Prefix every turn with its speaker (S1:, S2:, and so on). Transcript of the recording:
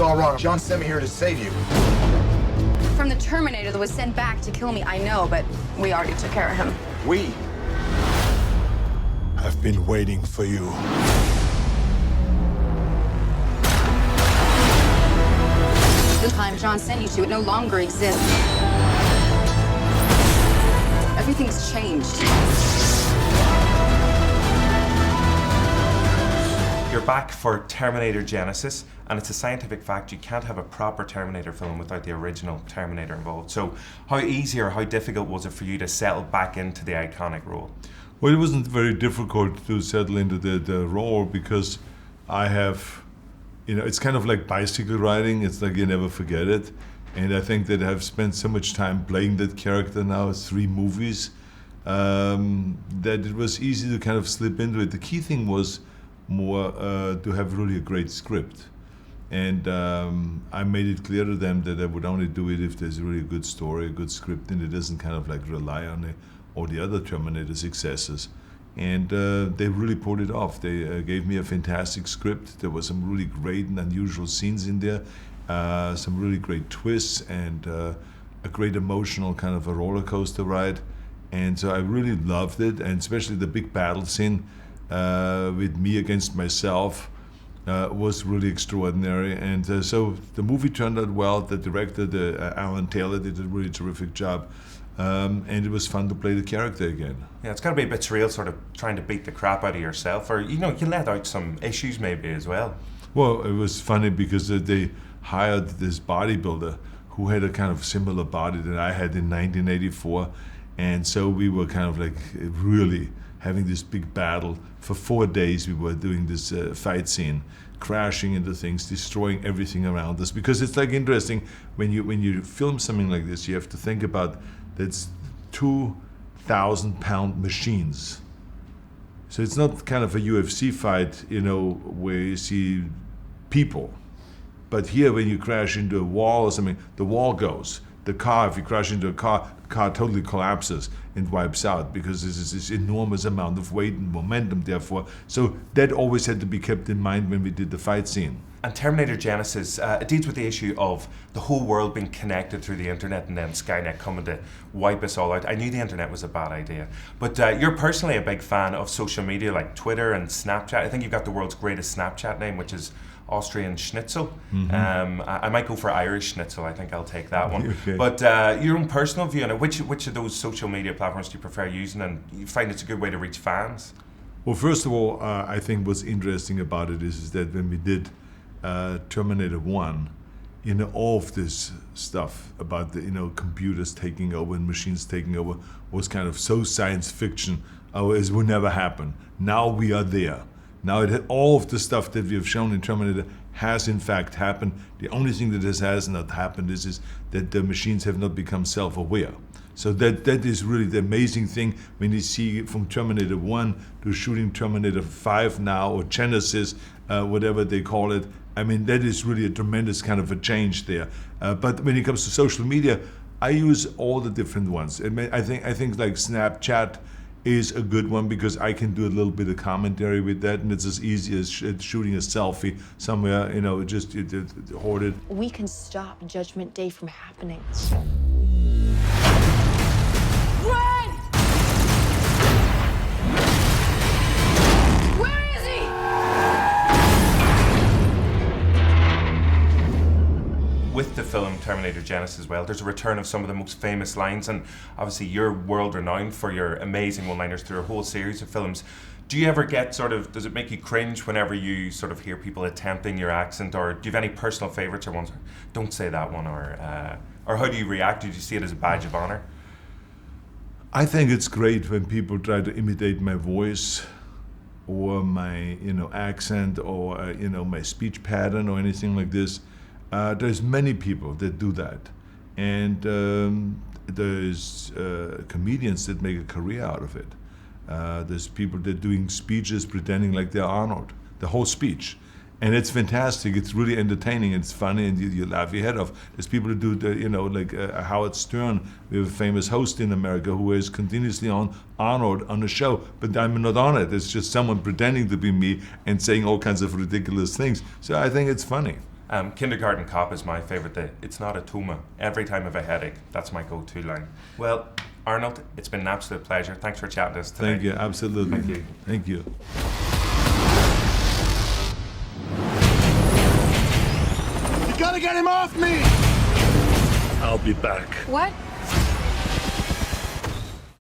S1: all wrong. John sent me here to save you.
S2: From the Terminator that was sent back to kill me, I know, but we already took care of him.
S1: We?
S3: I've been waiting for you.
S2: The time John sent you to, it no longer exists. Everything's changed.
S4: You're back for Terminator Genesis, and it's a scientific fact you can't have a proper Terminator film without the original Terminator involved. So how easy or how difficult was it for you to settle back into the iconic role?
S3: Well, it wasn't very difficult to settle into the role because I have, it's kind of like bicycle riding. It's like you never forget it. And I think that I've spent so much time playing that character now, 3 movies, that it was easy to kind of slip into it. The key thing was more to have really a great script. And I made it clear to them that I would only do it if there's really a good story, a good script, and it doesn't kind of like rely on all the other Terminator successes. And they really pulled it off. They gave me a fantastic script. There were some really great and unusual scenes in there, some really great twists, and a great emotional kind of a roller coaster ride. And so I really loved it, and especially the big battle scene with me against myself was really extraordinary. And so the movie turned out well. The director, Alan Taylor, did a really terrific job. And it was fun to play the character again.
S4: Yeah, it's got to be a bit surreal, sort of trying to beat the crap out of yourself, or you let out some issues maybe as well.
S3: Well, it was funny because they hired this bodybuilder who had a kind of similar body that I had in 1984, and so we were kind of like really having this big battle. For 4 days we were doing this fight scene, crashing into things, destroying everything around us. Because it's like interesting, when you film something like this, you have to think about that's 2,000-pound machines. So it's not kind of a UFC fight, where you see people. But here, when you crash into a wall or something, the wall goes. The car, if you crash into a car, the car totally collapses and wipes out because there's this enormous amount of weight and momentum, therefore. So that always had to be kept in mind when we did the fight scene.
S4: And Terminator Genesis, it deals with the issue of the whole world being connected through the internet and then Skynet coming to wipe us all out. I knew the internet was a bad idea. But you're personally a big fan of social media like Twitter and Snapchat. I think you've got the world's greatest Snapchat name, which is Austrian Schnitzel. Mm-hmm. I might go for Irish Schnitzel. I think I'll take that one.
S3: Okay.
S4: But your own personal view on it, which of those social media platforms do you prefer using, and you find it's a good way to reach fans?
S3: Well, first of all, I think what's interesting about it is that when we did Terminator 1, all of this stuff about the computers taking over and machines taking over was kind of so science fiction. It would never happen. Now we are there. Now all of the stuff that we have shown in Terminator has in fact happened. The only thing that has not happened is that the machines have not become self-aware. So that is really the amazing thing when you see from Terminator 1 to shooting Terminator 5 now, or Genesis, whatever they call it. I mean, that is really a tremendous kind of a change there. But when it comes to social media, I use all the different ones. I think like Snapchat is a good one because I can do a little bit of commentary with that, and it's as easy as shooting a selfie somewhere, just hoard it.
S5: We can stop Judgment Day from happening.
S2: Run! Where is he?
S4: With the film Terminator Genesis as well, there's a return of some of the most famous lines, and obviously you're world renowned for your amazing one-liners through a whole series of films. Do you ever get does it make you cringe whenever you sort of hear people attempting your accent, or do you have any personal favorites or ones, don't say that one, or how do you react? Do you see it as a badge of honor?
S3: I think it's great when people try to imitate my voice or my accent or my speech pattern or anything like this. There's many people that do that, and there's comedians that make a career out of it. There's people that are doing speeches pretending like they're Arnold, the whole speech. And it's fantastic, it's really entertaining, it's funny, and you laugh your head off. There's people who do like Howard Stern. We have a famous host in America who is continuously on Arnold on the show, but I'm not on it. It's just someone pretending to be me and saying all kinds of ridiculous things. So I think it's funny.
S4: Kindergarten Cop is my favourite. It's not a tumor. Every time I have a headache, that's my go-to line. Well, Arnold, it's been an absolute pleasure. Thanks for chatting to us today.
S3: Thank you, absolutely.
S4: Thank you.
S3: Thank you.
S1: You gotta get him off me!
S6: I'll be back.
S2: What?